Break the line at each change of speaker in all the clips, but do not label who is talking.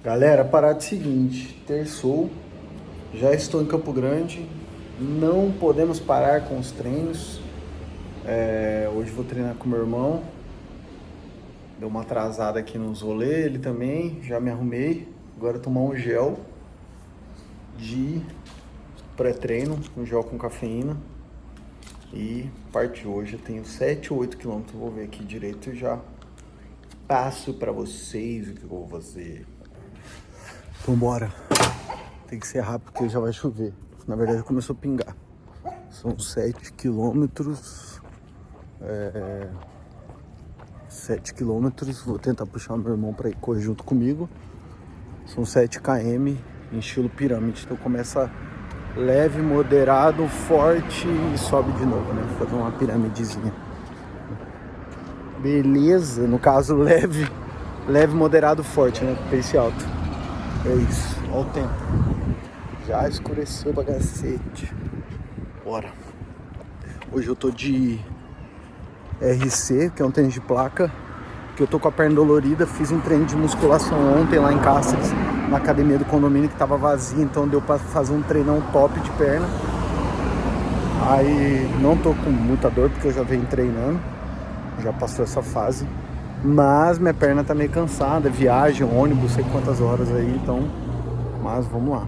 Galera, parada seguinte, terçou, já estou em Campo Grande, não podemos parar com os treinos. Hoje vou treinar com meu irmão, deu uma atrasada aqui nos rolês, ele também, já me arrumei. Agora tomar um gel de pré-treino, um gel com cafeína e parte hoje. Eu tenho 7 ou 8 quilômetros, vou ver aqui direito e já passo pra vocês o que eu vou fazer. Vambora. Tem que ser rápido porque já vai chover. Na verdade começou a pingar. São 7 quilômetros. 7 quilômetros. Vou tentar puxar meu irmão pra ir correr junto comigo. São 7 km em estilo pirâmide. Então começa leve, moderado, forte e sobe de novo, né? Vou fazer uma piramidezinha. Beleza. No caso, leve, moderado, forte, né? Pace alto. É isso. Olha o tempo. Já escureceu pra cacete. Bora. Hoje eu tô de RC, que é um tênis de placa, que eu tô com a perna dolorida. Fiz um treino de musculação ontem lá em Cáceres, na academia do condomínio que tava vazia, então deu pra fazer um treinão top de perna. Aí não tô com muita dor porque eu já venho treinando, já passou essa fase. Mas minha perna tá meio cansada, viagem, ônibus, sei quantas horas aí, então... Mas vamos lá.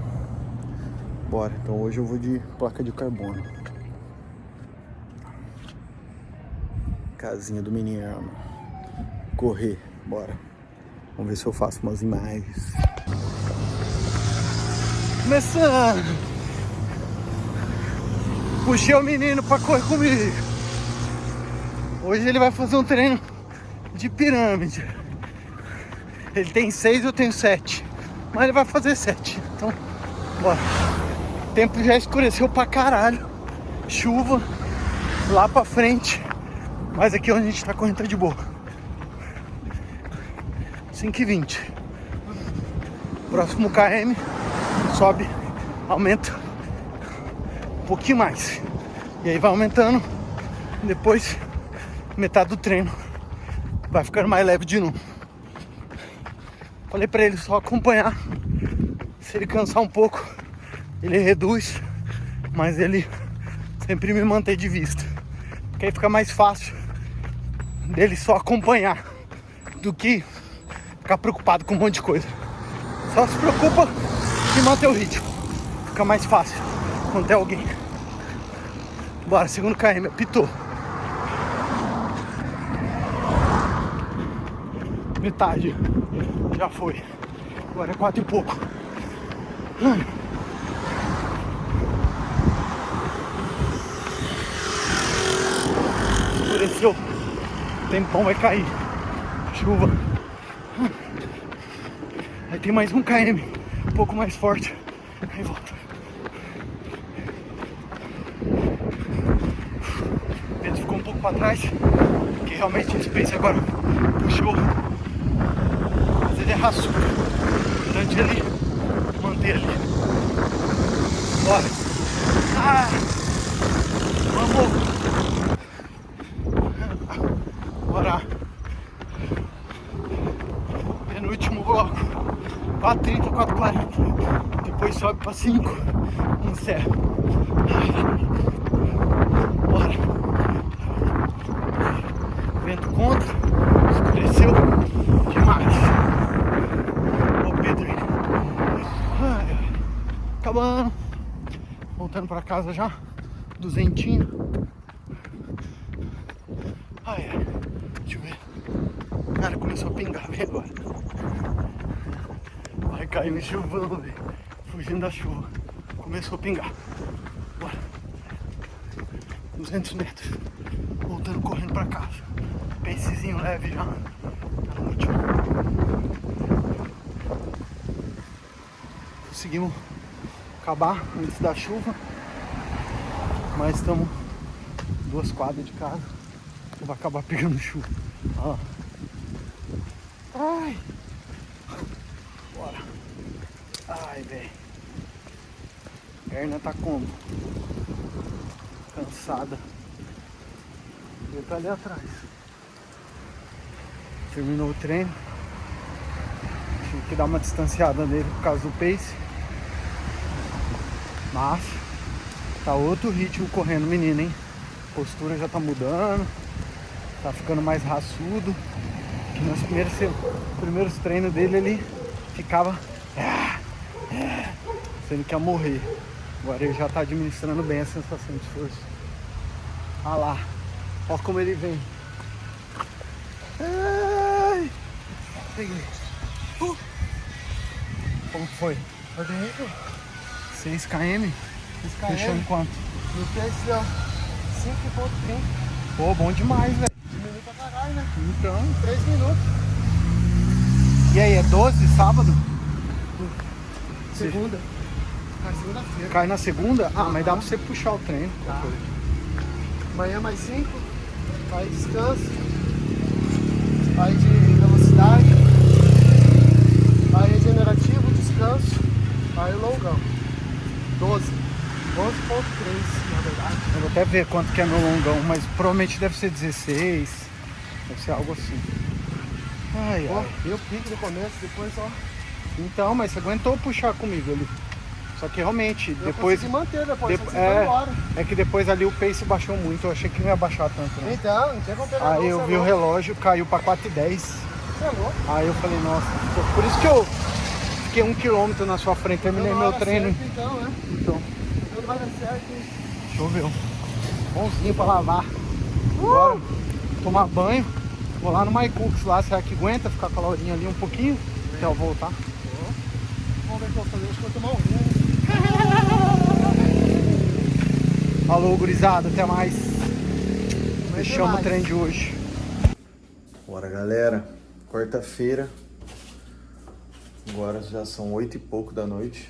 Bora, então hoje eu vou de placa de carbono. Casinha do menino. Correr, bora. Vamos ver se eu faço umas imagens. Começando! Puxei o menino pra correr comigo. Hoje ele vai fazer um treino de pirâmide. Ele tem 6, eu tenho 7. Mas ele vai fazer 7. Então, bora. O tempo já escureceu pra caralho. Chuva lá pra frente. Mas aqui onde a gente tá correndo tá de boa. 5h20. Próximo KM. Sobe, aumenta um pouquinho mais. E aí vai aumentando. Depois, metade do treino vai ficando mais leve de novo. Falei pra ele só acompanhar. Se ele cansar um pouco, ele reduz. Mas ele sempre me mantém de vista. Porque aí fica mais fácil dele só acompanhar do que ficar preocupado com um monte de coisa. Só se preocupa em manter o ritmo. Fica mais fácil quando tem alguém. Bora, segundo KM, apitou. Metade já foi. Agora é 4 e pouco. Escureceu. O tempão vai cair. Chuva. Aí tem mais um KM, um pouco mais forte. Aí volta. O Pedro ficou um pouco para trás, porque realmente esse pace agora puxou. Mas ele é raçudo. Importante ele manter ali. Bora. Ah! Vamos! Bora! Penúltimo bloco. 4h30, 4h40. Depois sobe pra 5. Encerra. Bora. Vento contra. Escureceu demais. Ô Pedro. Acabando. Voltando pra casa já. 200. Ai, ai. Deixa eu ver. Cara, começou a pingar, vem agora. Vai cair no chuvão, velho. Fugindo da chuva. Começou a pingar. Bora. 200 metros. Voltando correndo pra casa. Pacezinho leve já. Tá no último. Conseguimos acabar antes da chuva. Mas estamos 2 quadras de casa. Vai acabar pegando chuva. Ó. Ai. Bora. Ai, velho. Perna tá como? Cansada. Ele tá ali atrás. Terminou o treino. que dar uma distanciada nele por causa do pace. Mas tá outro ritmo correndo, menino, hein? A postura já tá mudando, tá ficando mais raçudo. Que nos primeiros treinos dele ele ficava sendo que ia morrer. Agora ele já tá administrando bem a sensação de esforço. Olha lá, olha como ele vem. Ai, peguei. Como foi?
Foi bem,
6 km? Fechou em quanto?
No pace, ó, 5,30.
Pô, bom demais, velho.
Diminuiu pra caralho, né?
Então.
3 minutos.
E aí, é 12 sábado?
Segunda. Cai segunda-feira.
Cai na segunda? Ah, mas dá pra você puxar o treino.
Tá. Amanhã mais 5. Aí descanso. Aí de velocidade. Aí regenerativo, descanso. Aí longão. 12. 11,3 na verdade.
Eu vou até ver quanto que é meu longão, mas provavelmente deve ser 16. Deve ser algo assim. Ai,
Ó,
ai.
deu pique no começo, depois ó.
Então, mas você aguentou puxar comigo ali. Só que realmente,
Eu
depois.
consegui manter depois,
Depo-
você foi embora.
é que depois ali o pace baixou muito. Eu achei que não ia baixar tanto, né?
Então, não tem como pegar
Aí
não,
eu
você
vi
é
o
louco.
relógio, caiu pra 4,10.
Você é louco.
Aí eu falei, nossa, por isso que eu fiquei 1 km na sua frente, terminei
Deu na
meu
hora
treino.
certa, então, né?
Então,
Tudo vai dar certo, hein?
choveu. Bonzinho pra lavar. Agora, tomar banho. Vou lá no My Cooks lá, será que aguenta ficar com a Laurinha ali um pouquinho? Até eu voltar.
Vamos ver o que eu vou fazer, acho que eu vou tomar um vinho.
Falou, gurizada, até mais.
Até
Fechamos o
mais.
trem de hoje. Bora, galera. Quarta-feira. Agora já são 8 e pouco da noite.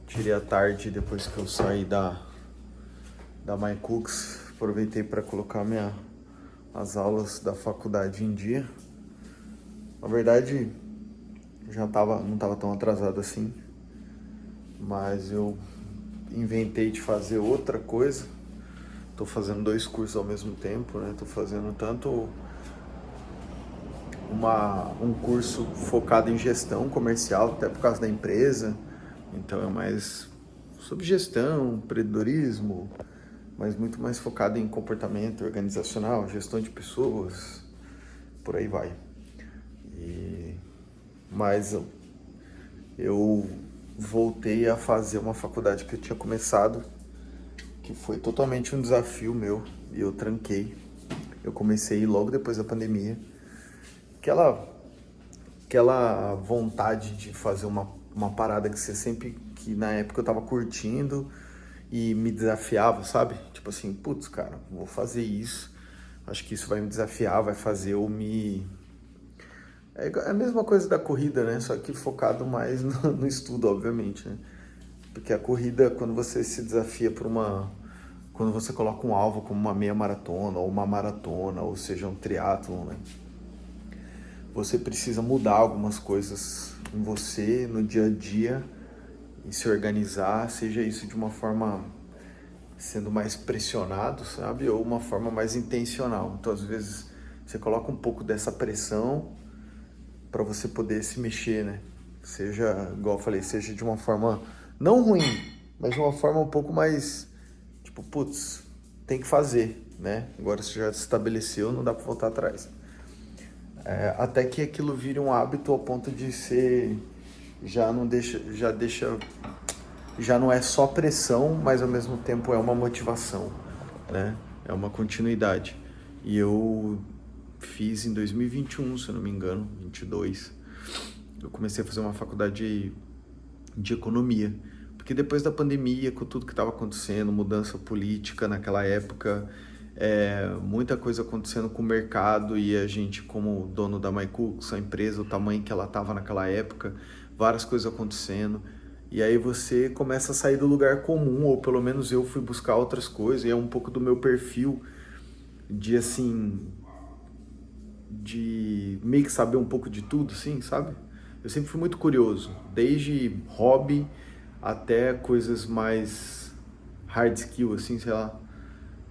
Tirei a tarde depois que eu saí da My Cooks. Aproveitei para colocar as aulas da faculdade em dia. Na verdade, não estava tão atrasado assim. Mas eu inventei de fazer outra coisa. Tô fazendo 2 cursos ao mesmo tempo, né? Tô fazendo tanto um curso focado em gestão comercial, até por causa da empresa. Então é mais sobre gestão, empreendedorismo, mas muito mais focado em comportamento organizacional, gestão de pessoas, por aí vai. Mas eu voltei a fazer uma faculdade que eu tinha começado, que foi totalmente um desafio meu, e eu tranquei. Eu comecei logo depois da pandemia. Aquela vontade de fazer uma parada que você sempre, que na época eu tava curtindo e me desafiava, sabe? Tipo assim, putz, cara, vou fazer isso, acho que isso vai me desafiar, vai fazer eu me... É a mesma coisa da corrida, né? Só que focado mais no estudo, obviamente, né? Porque a corrida, quando você se desafia quando você coloca um alvo como uma meia maratona, ou uma maratona, ou seja, um triatlon, né? Você precisa mudar algumas coisas em você, no dia a dia, e se organizar, seja isso de uma forma sendo mais pressionado, sabe? Ou uma forma mais intencional. Então, às vezes, você coloca um pouco dessa pressão para você poder se mexer, né? Seja, igual eu falei, seja de uma forma não ruim, mas de uma forma um pouco mais, tipo, putz, tem que fazer, né? Agora você já se estabeleceu, não dá para voltar atrás. Até que aquilo vire um hábito ao ponto de ser, já não é só pressão, mas ao mesmo tempo é uma motivação, né? É uma continuidade. E eu fiz em 2021, se eu não me engano, 22, eu comecei a fazer uma faculdade de economia, porque depois da pandemia, com tudo que estava acontecendo, mudança política naquela época, muita coisa acontecendo com o mercado, e a gente, como dono da My Cooks, a empresa, o tamanho que ela estava naquela época, várias coisas acontecendo, e aí você começa a sair do lugar comum, ou pelo menos eu fui buscar outras coisas, e é um pouco do meu perfil de, assim, de meio que saber um pouco de tudo, assim, sabe? Eu sempre fui muito curioso, desde hobby até coisas mais hard skill, assim, sei lá.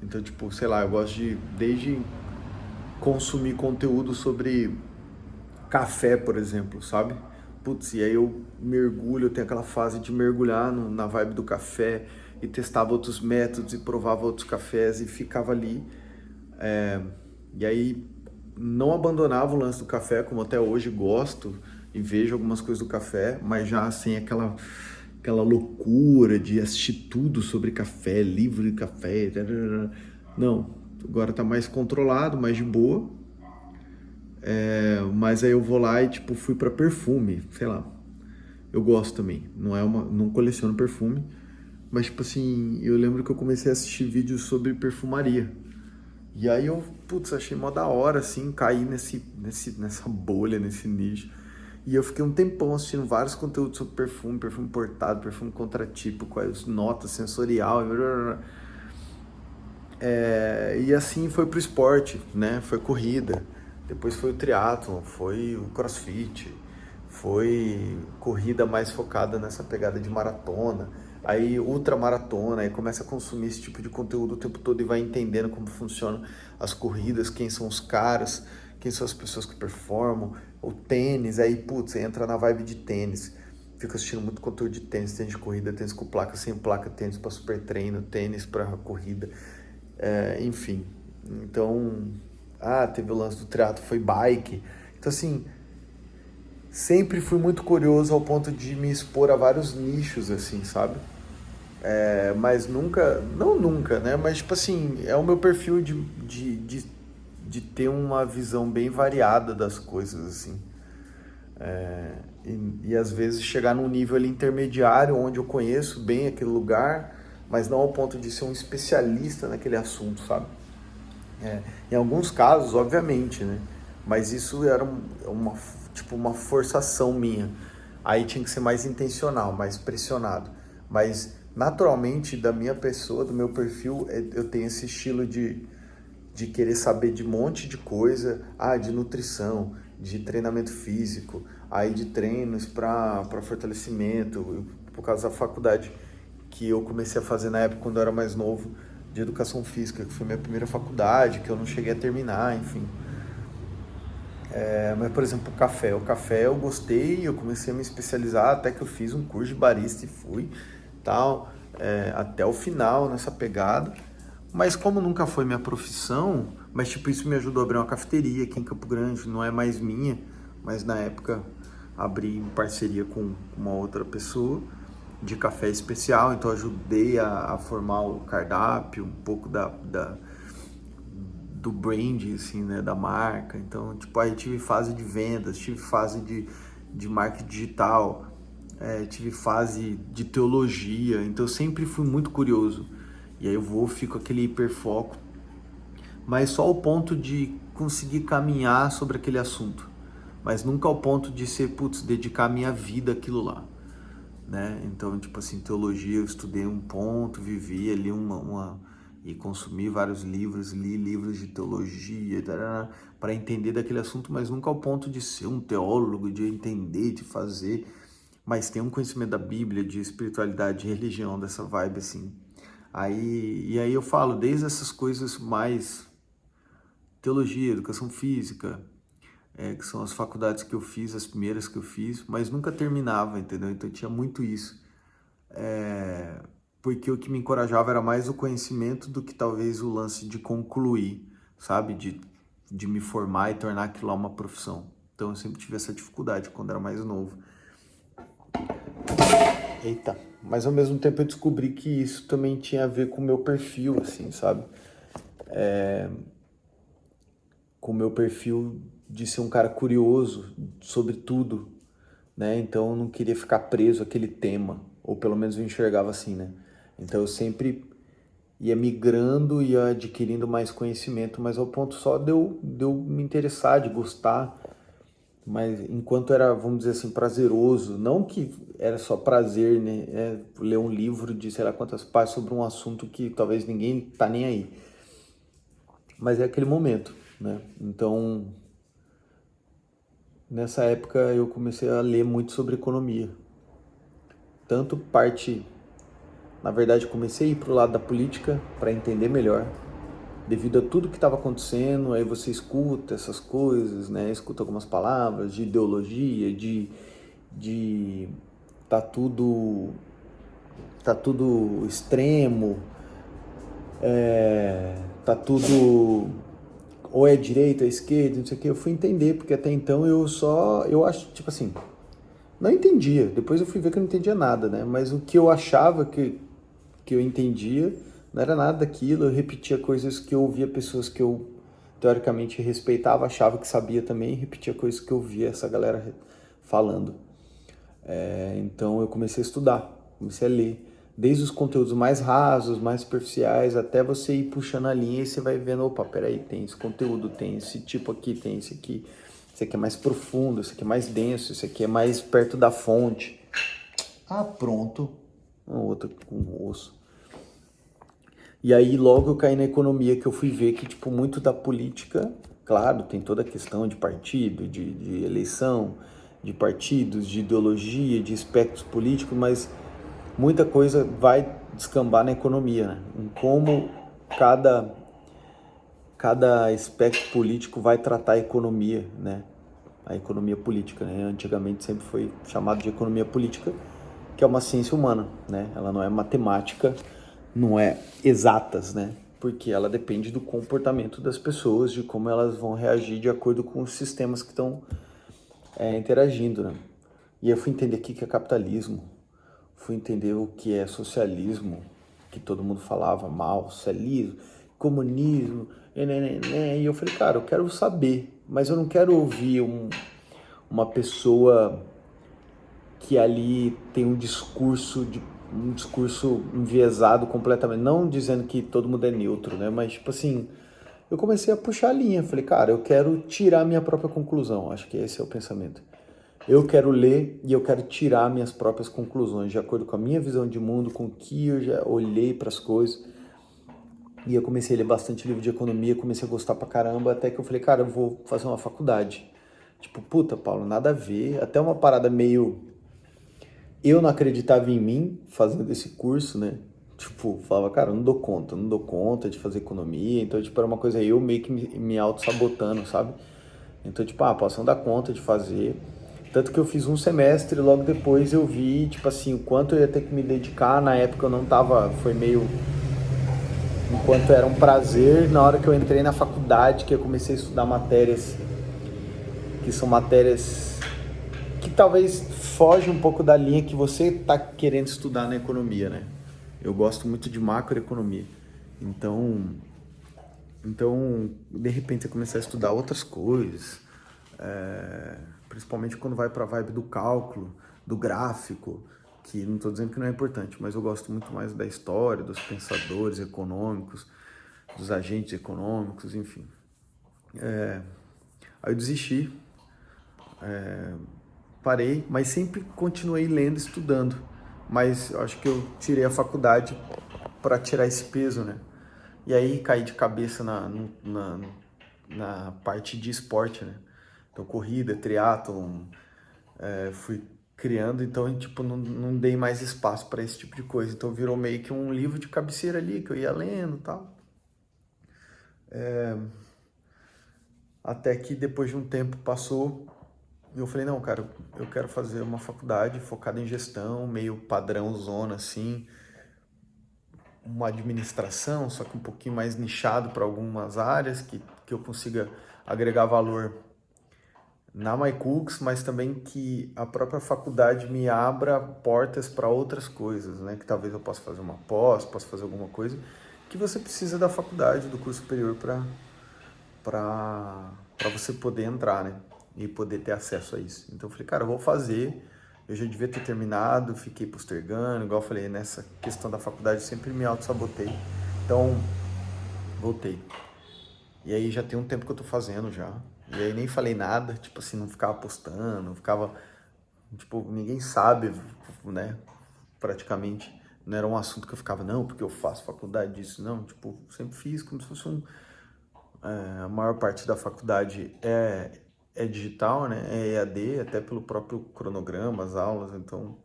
Então, tipo, sei lá, eu gosto desde consumir conteúdo sobre café, por exemplo, sabe? Putz, e aí eu mergulho, eu tenho aquela fase de mergulhar na vibe do café e testava outros métodos e provava outros cafés e ficava ali. E aí não abandonava o lance do café, como até hoje gosto e vejo algumas coisas do café, mas já sem aquela loucura de assistir tudo sobre café, livro de café. Tarará. Não, agora tá mais controlado, mais de boa. Mas aí eu vou lá e tipo fui para perfume, sei lá. Eu gosto também, não coleciono perfume, mas tipo assim, eu lembro que eu comecei a assistir vídeos sobre perfumaria. E aí eu, putz, achei mó da hora, assim, cair nessa bolha, nesse nicho. E eu fiquei um tempão assistindo vários conteúdos sobre perfume, perfume importado, perfume contratipo, quais notas, sensorial, e assim foi pro esporte, né? Foi corrida, depois foi o triatlon, foi o crossfit, foi corrida mais focada nessa pegada de maratona, aí ultramaratona, aí começa a consumir esse tipo de conteúdo o tempo todo e vai entendendo como funcionam as corridas, quem são os caras, quem são as pessoas que performam, o tênis, aí putz, entra na vibe de tênis. Fico assistindo muito conteúdo de tênis, tênis de corrida, tênis com placa, sem placa, tênis para super treino, tênis para corrida. Enfim, então, teve o lance do triatlo, foi bike, então assim, sempre fui muito curioso ao ponto de me expor a vários nichos, assim, sabe? Mas nunca, não nunca, né? Mas tipo assim, é o meu perfil de ter uma visão bem variada das coisas, assim. E às vezes chegar num nível ali intermediário, onde eu conheço bem aquele lugar, mas não ao ponto de ser um especialista naquele assunto, sabe? Em alguns casos, obviamente, né? Mas isso era uma forçação minha. Aí tinha que ser mais intencional, mais pressionado. Mas naturalmente, da minha pessoa, do meu perfil, eu tenho esse estilo de querer saber de um monte de coisa, de nutrição, de treinamento físico, aí de treinos para fortalecimento, por causa da faculdade que eu comecei a fazer na época quando eu era mais novo, de educação física, que foi minha primeira faculdade, que eu não cheguei a terminar, enfim. Mas, por exemplo, o café eu gostei, eu comecei a me especializar, até que eu fiz um curso de barista e fui, tal, até o final nessa pegada. Mas como nunca foi minha profissão, mas tipo, isso me ajudou a abrir uma cafeteria aqui em Campo Grande, não é mais minha, mas na época abri em parceria com uma outra pessoa de café especial, então ajudei a formar o cardápio, um pouco do brand, assim, né, da marca. Então, tipo, aí tive fase de vendas, tive fase de marketing digital, tive fase de teologia, então eu sempre fui muito curioso. E aí fico aquele hiperfoco, mas só ao ponto de conseguir caminhar sobre aquele assunto, mas nunca ao ponto de ser, dedicar a minha vida àquilo lá, né? Então, tipo assim, teologia, eu estudei um ponto, vivi ali e consumi vários livros, li livros de teologia, para entender daquele assunto, mas nunca ao ponto de ser um teólogo, de entender, de fazer, mas tem um conhecimento da Bíblia, de espiritualidade, de religião, dessa vibe, assim. E aí eu falo, desde essas coisas mais teologia, educação física, que são as faculdades que eu fiz, as primeiras que eu fiz, mas nunca terminava, entendeu? Então tinha muito isso. Porque o que me encorajava era mais o conhecimento do que talvez o lance de concluir, sabe? De me formar e tornar aquilo lá uma profissão. Então eu sempre tive essa dificuldade quando era mais novo. Eita, mas ao mesmo tempo eu descobri que isso também tinha a ver com o meu perfil, assim, sabe? Com o meu perfil de ser um cara curioso sobre tudo, né? Então eu não queria ficar preso àquele tema, ou pelo menos eu enxergava assim, né? Então eu sempre ia migrando, ia adquirindo mais conhecimento, mas ao ponto só de eu me interessar, de gostar, mas enquanto era, vamos dizer assim, prazeroso, não que era só prazer, né? Ler um livro de sei lá quantas páginas sobre um assunto que talvez ninguém tá nem aí, mas é aquele momento, né? Então, nessa época eu comecei a ler muito sobre economia, tanto parte, na verdade comecei a ir pro lado da política para entender melhor, devido a tudo que estava acontecendo. Aí você escuta essas coisas, né? Escuta algumas palavras de ideologia, de tá tudo extremo, tá tudo ou é direita, ou é esquerda, não sei o que. Eu fui entender, porque até então eu acho, tipo assim, não entendia. Depois eu fui ver que eu não entendia nada, né? Mas o que eu achava que eu entendia não era nada daquilo. Eu repetia coisas que eu ouvia pessoas que eu teoricamente respeitava, achava que sabia também, e repetia coisas que eu via essa galera falando. Então eu comecei a estudar, comecei a ler. Desde os conteúdos mais rasos, mais superficiais, até você ir puxando a linha e você vai vendo, opa, peraí, tem esse conteúdo, tem esse tipo aqui, tem esse aqui. Esse aqui é mais profundo, esse aqui é mais denso, esse aqui é mais perto da fonte. Ah, pronto. Um outro com osso. E aí logo eu caí na economia, que eu fui ver que, tipo, muito da política, claro, tem toda a questão de partido, de eleição, de partidos, de ideologia, de espectros políticos, mas muita coisa vai descambar na economia, né? Em como cada espectro político vai tratar a economia, né? A economia política, né? Antigamente sempre foi chamado de economia política, que é uma ciência humana, né? Ela não é matemática, não é exatas, né? Porque ela depende do comportamento das pessoas, de como elas vão reagir de acordo com os sistemas que estão interagindo, né? E eu fui entender o que é capitalismo, fui entender o que é socialismo, que todo mundo falava mal, socialismo, comunismo, e eu falei, cara, eu quero saber, mas eu não quero ouvir uma pessoa que ali tem um discurso enviesado completamente, não dizendo que todo mundo é neutro, né? Mas tipo assim, eu comecei a puxar a linha, falei, cara, eu quero tirar a minha própria conclusão, acho que esse é o pensamento. Eu quero ler e eu quero tirar minhas próprias conclusões, de acordo com a minha visão de mundo, com o que eu já olhei para as coisas. E eu comecei a ler bastante livro de economia, comecei a gostar pra caramba, até que eu falei, cara, eu vou fazer uma faculdade. Tipo, puta, Paulo, nada a ver. Até uma parada meio. Eu não acreditava em mim fazendo esse curso, né? Tipo, falava, cara, eu não dou conta de fazer economia. Então, tipo, era uma coisa eu meio que me auto-sabotando, sabe? Então, tipo, posso não dar conta de fazer. Tanto que eu fiz um semestre e logo depois eu vi, tipo assim, o quanto eu ia ter que me dedicar. Na época eu não tava, foi meio... Enquanto era um prazer, na hora que eu entrei na faculdade, que eu comecei a estudar matérias, que são matérias que talvez foge um pouco da linha que você está querendo estudar na economia, né? Eu gosto muito de macroeconomia. Então, de repente, eu comecei a estudar outras coisas, principalmente quando vai para a vibe do cálculo, do gráfico, que não estou dizendo que não é importante, mas eu gosto muito mais da história, dos pensadores econômicos, dos agentes econômicos, enfim. Aí eu desisti, parei, mas sempre continuei lendo, estudando. Mas eu acho que eu tirei a faculdade para tirar esse peso, né? E aí caí de cabeça na parte de esporte, né? Então, corrida, triatlon, fui criando, então, tipo, não dei mais espaço para esse tipo de coisa. Então, virou meio que um livro de cabeceira ali, que eu ia lendo e tal. Até que depois de um tempo passou, eu falei, não, cara, eu quero fazer uma faculdade focada em gestão, meio padrão zona, assim, uma administração, só que um pouquinho mais nichado para algumas áreas, que eu consiga agregar valor na MyCooks, mas também que a própria faculdade me abra portas para outras coisas, né? Que talvez eu possa fazer uma pós, possa fazer alguma coisa, que você precisa da faculdade, do curso superior para você poder entrar, né? E poder ter acesso a isso. Então eu falei, cara, eu vou fazer. Eu já devia ter terminado, fiquei postergando, igual eu falei, nessa questão da faculdade eu sempre me auto-sabotei. Então, voltei. E aí já tem um tempo que eu tô fazendo já. E aí nem falei nada, tipo assim, não ficava postando, não ficava, tipo, ninguém sabe, né? Praticamente. Não era um assunto que eu ficava, não, porque eu faço faculdade disso, não. Tipo, sempre fiz como se fosse a maior parte da faculdade é digital, né? É EAD, até pelo próprio cronograma, as aulas, então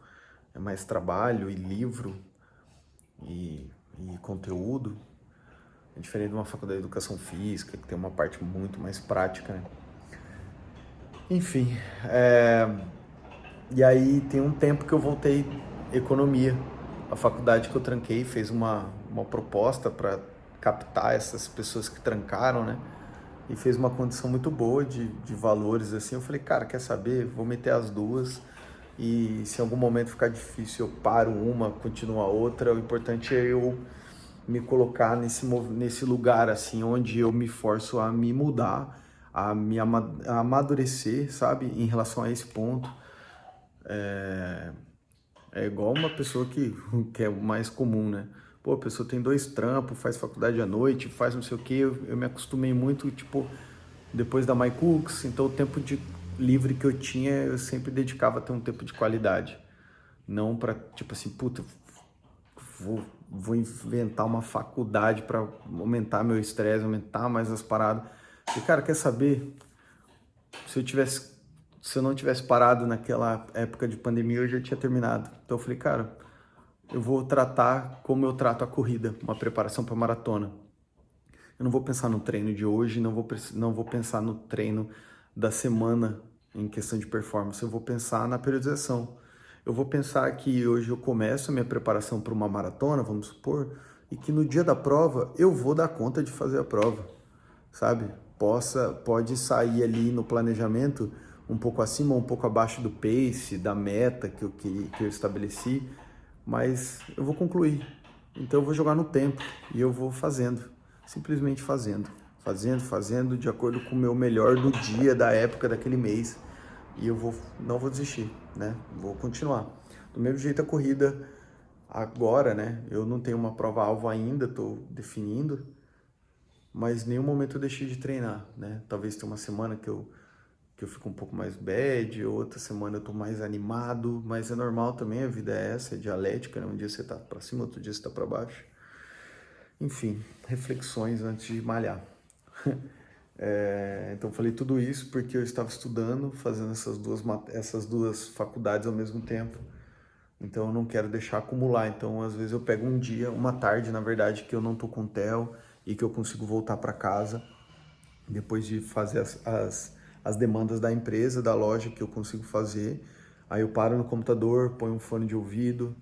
é mais trabalho e livro e conteúdo. É diferente de uma faculdade de educação física, que tem uma parte muito mais prática, né? Enfim, e aí tem um tempo que eu voltei economia. A faculdade que eu tranquei fez uma proposta para captar essas pessoas que trancaram, né? E fez uma condição muito boa de valores, assim. Eu falei, cara, quer saber? Vou meter as duas e se em algum momento ficar difícil, eu paro uma, continuo a outra. O importante é eu me colocar nesse lugar, assim, onde eu me forço a me mudar, a amadurecer, sabe? Em relação a esse ponto. É igual uma pessoa que é o mais comum, né? Pô, a pessoa tem 2 trampos, faz faculdade à noite, faz não sei o quê. Eu me acostumei muito, tipo, depois da MyCooks, então o tempo de livre que eu tinha, eu sempre dedicava a ter um tempo de qualidade. Não pra, tipo assim, puta, vou inventar uma faculdade para aumentar meu estresse, aumentar mais as paradas. E, cara, quer saber? Se eu não tivesse parado naquela época de pandemia, eu já tinha terminado. Então eu falei, cara, eu vou tratar como eu trato a corrida, uma preparação para maratona. Eu não vou pensar no treino de hoje, não vou pensar no treino da semana em questão de performance, eu vou pensar na periodização. Eu vou pensar que hoje eu começo a minha preparação para uma maratona, vamos supor, e que no dia da prova eu vou dar conta de fazer a prova, sabe? Pode sair ali no planejamento um pouco acima ou um pouco abaixo do pace, da meta que eu estabeleci, mas eu vou concluir. Então eu vou jogar no tempo e eu vou fazendo, simplesmente fazendo de acordo com o meu melhor do dia, da época, daquele mês. E não vou desistir, né? Vou continuar. Do mesmo jeito a corrida agora, né? Eu não tenho uma prova-alvo ainda, estou definindo, mas em nenhum momento eu deixei de treinar, né? Talvez tenha uma semana que eu fico um pouco mais bad, outra semana eu tô mais animado, mas é normal também, a vida é essa, é dialética, né? Um dia você tá pra cima, outro dia você tá pra baixo. Enfim, reflexões antes de malhar. Então falei tudo isso porque eu estava estudando, fazendo essas duas faculdades ao mesmo tempo. Então eu não quero deixar acumular. Então às vezes eu pego um dia, uma tarde, na verdade, que eu não tô com tel e que eu consigo voltar para casa depois de fazer as demandas da empresa, da loja que eu consigo fazer. Aí eu paro no computador, ponho um fone de ouvido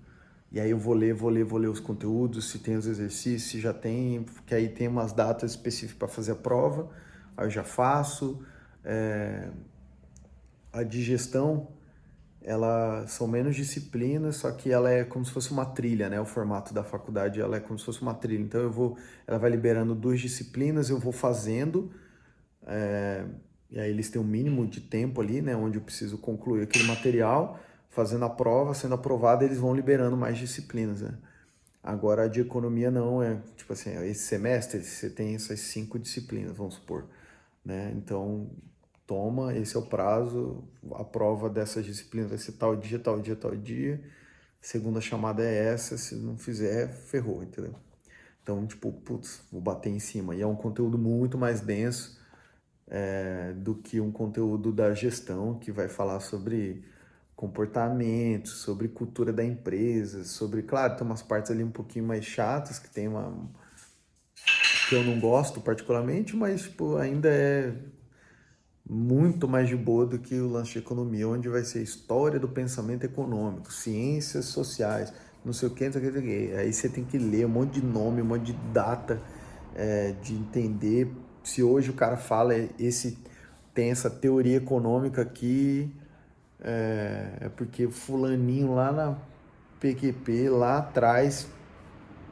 e aí eu vou ler os conteúdos, se tem os exercícios, se já tem, que aí tem umas datas específicas para fazer a prova, aí eu já faço. A digestão, ela são menos disciplinas, só que ela é como se fosse uma trilha, né? O formato da faculdade, ela é como se fosse uma trilha. Então ela vai liberando 2 disciplinas, eu vou fazendo, e aí eles têm um mínimo de tempo ali, né? Onde eu preciso concluir aquele material, fazendo a prova, sendo aprovado, eles vão liberando mais disciplinas, né? Agora a de economia não, é tipo assim, esse semestre você tem essas 5 disciplinas, vamos supor, né? Então toma, esse é o prazo, a prova dessas disciplinas vai ser tal dia, tal dia, tal dia, segunda chamada é essa, se não fizer, ferrou, entendeu? Então, tipo, putz, vou bater em cima. E é um conteúdo muito mais denso do que um conteúdo da gestão, que vai falar sobre comportamento, sobre cultura da empresa, sobre, claro, tem umas partes ali um pouquinho mais chatas, que tem que eu não gosto particularmente, mas, tipo, ainda é muito mais de boa do que o lance de economia, onde vai ser história do pensamento econômico, ciências sociais, não sei o que, não sei o que, não sei o que. Aí você tem que ler um monte de nome, um monte de data, de entender se hoje o cara fala tem essa teoria econômica aqui, é porque fulaninho lá na PQP, lá atrás,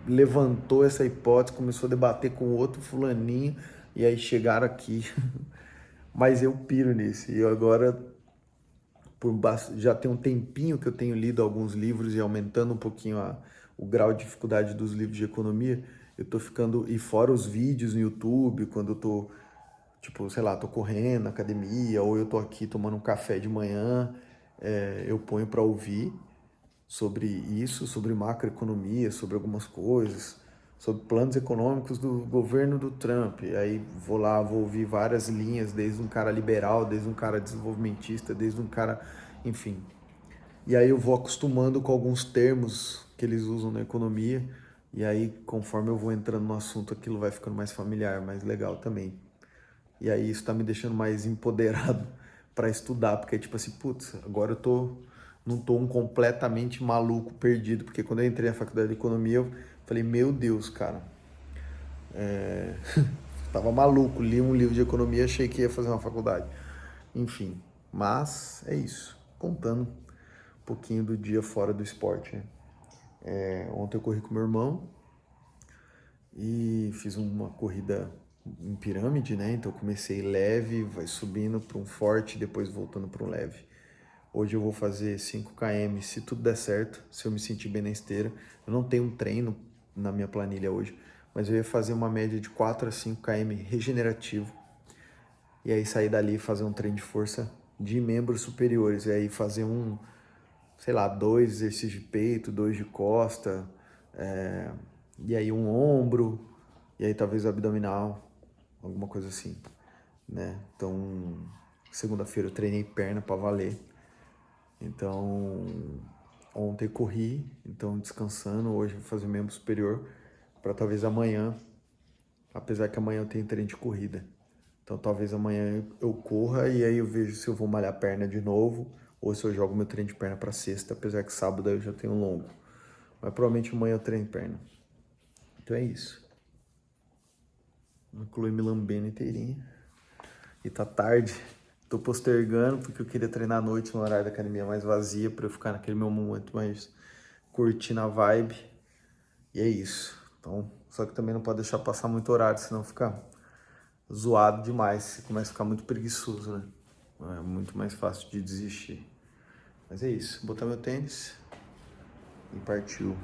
levantou essa hipótese, começou a debater com outro fulaninho, e aí chegaram aqui. Mas eu piro nisso. E eu agora, já tem um tempinho que eu tenho lido alguns livros e aumentando um pouquinho o grau de dificuldade dos livros de economia, eu tô ficando, e fora os vídeos no YouTube, quando eu tô, tipo, sei lá, tô correndo na academia, ou eu tô aqui tomando um café de manhã, eu ponho para ouvir sobre isso, sobre macroeconomia, sobre algumas coisas, sobre planos econômicos do governo do Trump. E aí vou lá, vou ouvir várias linhas, desde um cara liberal, desde um cara desenvolvimentista, desde um cara, enfim. E aí eu vou acostumando com alguns termos que eles usam na economia E aí, conforme eu vou entrando no assunto, aquilo vai ficando mais familiar, mais legal também. E aí isso tá me deixando mais empoderado para estudar, porque tipo assim, putz, agora não tô um completamente maluco, perdido, porque quando eu entrei na faculdade de economia, eu falei, meu Deus, cara, tava maluco, li um livro de economia, achei que ia fazer uma faculdade. Enfim, mas é isso, contando um pouquinho do dia fora do esporte, né? Ontem eu corri com meu irmão e fiz uma corrida em pirâmide, né? Então eu comecei leve, vai subindo para um forte, depois voltando para um leve. Hoje eu vou fazer 5 km, se tudo der certo, se eu me sentir bem na esteira. Eu não tenho um treino na minha planilha hoje, mas eu ia fazer uma média de 4 a 5 km regenerativo. E aí sair dali e fazer um treino de força de membros superiores. E aí fazer sei lá, 2 exercícios de peito, 2 de costa, e aí um ombro, e aí talvez abdominal, alguma coisa assim, né? Então, segunda-feira eu treinei perna para valer. Então, ontem corri, então descansando, hoje vou fazer membro superior para talvez amanhã, apesar que amanhã eu tenho treino de corrida. Então talvez amanhã eu corra e aí eu vejo se eu vou malhar perna de novo ou se eu jogo meu treino de perna para sexta, apesar que sábado eu já tenho um longo. Mas provavelmente amanhã eu treino perna. Então é isso. Inclui me lambendo inteirinho. E tá tarde. Tô postergando porque eu queria treinar à noite no horário da academia mais vazia para eu ficar naquele meu momento mais curtindo a vibe. E é isso. Então, só que também não pode deixar passar muito horário, senão fica zoado demais. Você começa a ficar muito preguiçoso, né? É muito mais fácil de desistir. Mas é isso. Botar meu tênis e partiu.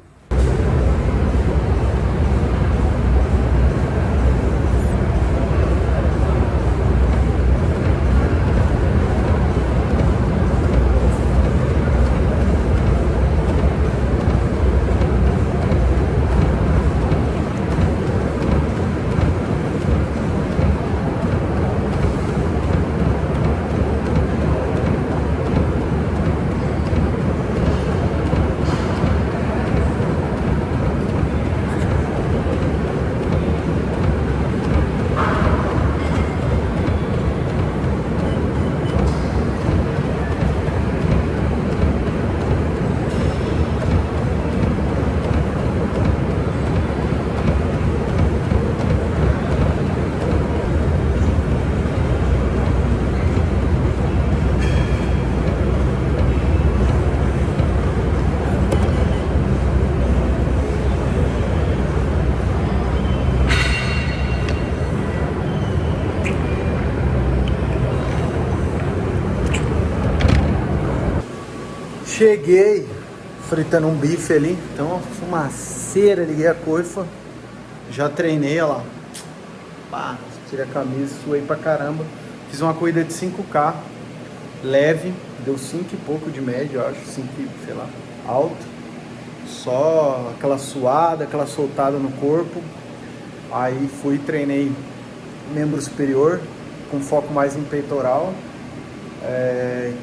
Cheguei fritando um bife ali, então fumaceira, liguei a coifa, já treinei, olha lá, pá, tirei a camisa, suei pra caramba, fiz uma corrida de 5K, leve, deu 5 e pouco de média, eu acho, 5, sei lá, alto, só aquela suada, aquela soltada no corpo, aí fui, treinei membro superior, com foco mais em peitoral,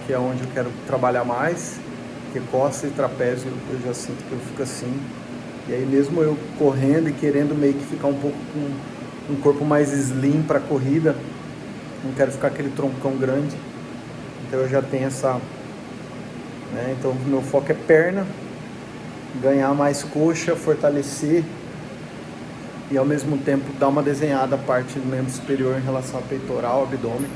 que é onde eu quero trabalhar mais, porque costa e trapézio eu já sinto que eu fico assim, e aí mesmo eu correndo e querendo meio que ficar um pouco com um corpo mais slim para corrida, não quero ficar aquele troncão grande, então eu já tenho essa, né? Então o meu foco é perna, ganhar mais coxa, fortalecer e ao mesmo tempo dar uma desenhada a parte do membro superior em relação a peitoral, abdômen.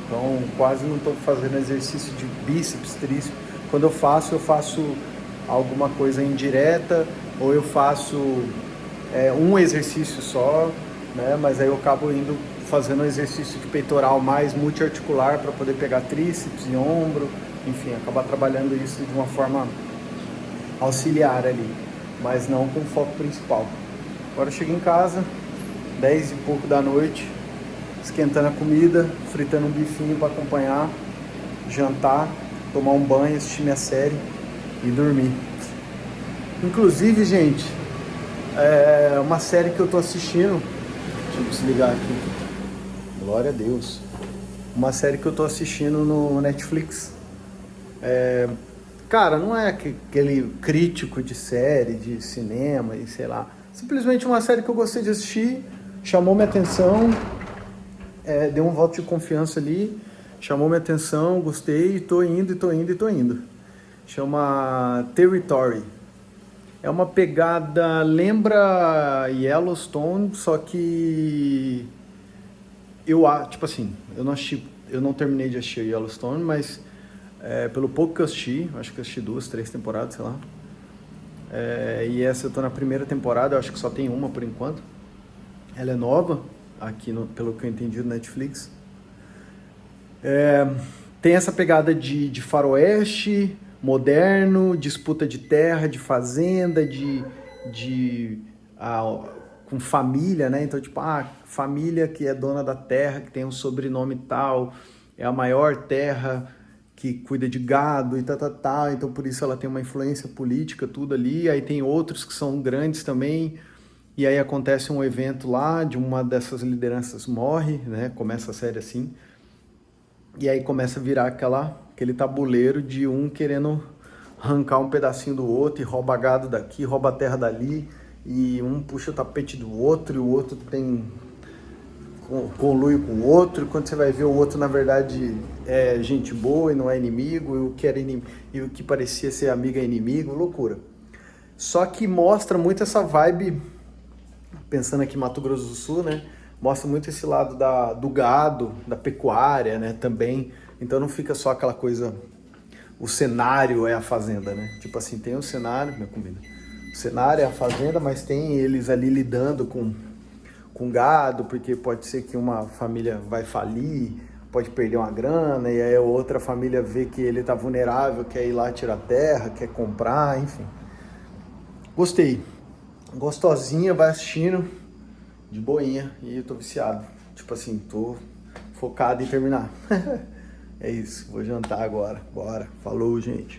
Então quase não estou fazendo exercício de bíceps, tríceps. Quando eu faço alguma coisa indireta ou eu faço um exercício só, né? Mas aí eu acabo indo fazendo um exercício de peitoral mais multiarticular para poder pegar tríceps e ombro, enfim, acabar trabalhando isso de uma forma auxiliar ali, mas não com foco principal. Agora eu cheguei em casa, 10 e pouco da noite, esquentando a comida, fritando um bifinho para acompanhar, jantar, tomar um banho, assistir minha série e dormir. Inclusive, gente, uma série que eu tô assistindo, deixa eu desligar aqui, glória a Deus, uma série que eu tô assistindo no Netflix. Cara, não é aquele crítico de série, de cinema e sei lá, Simplesmente uma série que eu gostei de assistir, chamou minha atenção, deu um voto de confiança ali, chamou minha atenção, gostei, tô indo. Chama Territory. É uma pegada, lembra Yellowstone, só que tipo assim, eu não terminei de assistir Yellowstone, mas pelo pouco que eu assisti, acho que eu assisti 2, 3 temporadas, sei lá. E essa eu tô na primeira temporada, eu acho que só tem uma por enquanto. Ela é nova, aqui pelo que eu entendi do Netflix. Tem essa pegada de faroeste, moderno, disputa de terra, de fazenda, com família, né? Então, tipo, família que é dona da terra, que tem um sobrenome tal, é a maior terra que cuida de gado e tal. Então, por isso ela tem uma influência política, tudo ali. Aí tem outros que são grandes também. E aí acontece um evento lá, de uma dessas lideranças morre, né? Começa a série assim. E aí começa a virar aquele tabuleiro de um querendo arrancar um pedacinho do outro e rouba gado daqui, rouba a terra dali, e um puxa o tapete do outro, e o outro tem conluio com o outro, e quando você vai ver o outro, na verdade, é gente boa e não é inimigo, e o que parecia ser amigo é inimigo, loucura. Só que mostra muito essa vibe, pensando aqui em Mato Grosso do Sul, né? Mostra muito esse lado do gado, da pecuária, né, também. Então não fica só aquela coisa, o cenário é a fazenda, né? Tipo assim, tem o cenário, minha comida. O cenário é a fazenda, mas tem eles ali lidando com gado, porque pode ser que uma família vai falir, pode perder uma grana, e aí a outra família vê que ele tá vulnerável, quer ir lá tirar terra, quer comprar, enfim. Gostei. Gostosinha, vai assistindo. De boinha, e eu tô viciado. Tipo assim, tô focado em terminar. É isso, vou jantar agora. Bora. Falou, gente.